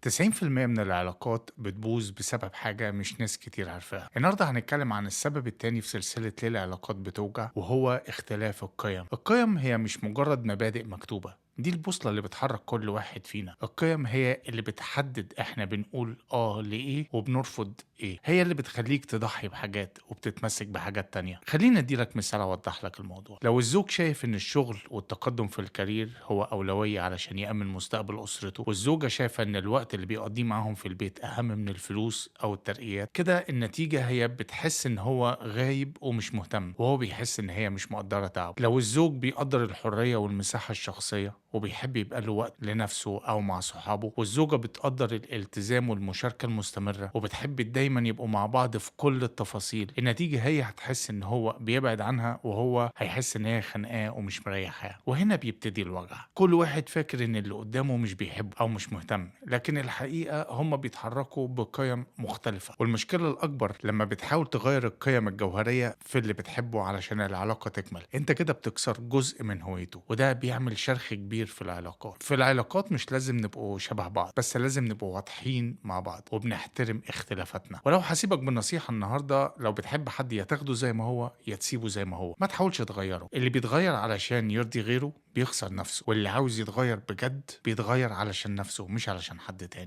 90% من العلاقات بتبوظ بسبب حاجة مش ناس كتير عارفاها. النهاردة هنتكلم عن السبب التاني في سلسلة ليه العلاقات بتوجع، وهو اختلاف القيم. القيم هي مش مجرد مبادئ مكتوبة، دي البوصلة اللي بتحرك كل واحد فينا. القيم هي اللي بتحدد احنا بنقول لإيه وبنرفض ايه، هي اللي بتخليك تضحي بحاجات وبتتمسك بحاجات تانية. خليني اديلك مثال اوضح لك الموضوع. لو الزوج شايف ان الشغل والتقدم في الكارير هو أولوية علشان يأمن مستقبل أسرته، والزوجة شايفة ان الوقت اللي بيقضيه معاهم في البيت أهم من الفلوس أو الترقيات، كده النتيجة هي بتحس ان هو غايب ومش مهتم، وهو بيحس ان هي مش مقدرة تعبه. لو الزوج بيقدر الحرية والمساحة الشخصية وبيحب يبقى له وقت لنفسه أو مع صحابه، والزوجة بتقدر الالتزام والمشاركة المستمرة وبتحب دايما يبقوا مع بعض في كل التفاصيل، النتيجة هي هتحس إن هو بيبعد عنها، وهو هيحس إن هي خانقاه ومش مريحاه. وهنا بيبتدي الوجع. كل واحد فاكر إن اللي قدامه مش بيحبه أو مش مهتم، لكن الحقيقة هم بيتحركوا بقيم مختلفة. والمشكلة الأكبر لما بتحاول تغير القيم الجوهرية في اللي بتحبه علشان العلاقة تكمل، أنت كده بتكسر جزء من هويته، وده بيعمل شرخ كبير في العلاقات. في العلاقات مش لازم نبقوا شبه بعض، بس لازم نبقوا واضحين مع بعض وبنحترم اختلافاتنا. ولو هسيبك بالنصيحة النهاردة، لو بتحب حد يا تاخده زي ما هو يا تسيبه زي ما هو، ما تحاولش تغيره. اللي بيتغير علشان يرضي غيره بيخسر نفسه، واللي عاوز يتغير بجد بيتغير علشان نفسه مش علشان حد تاني.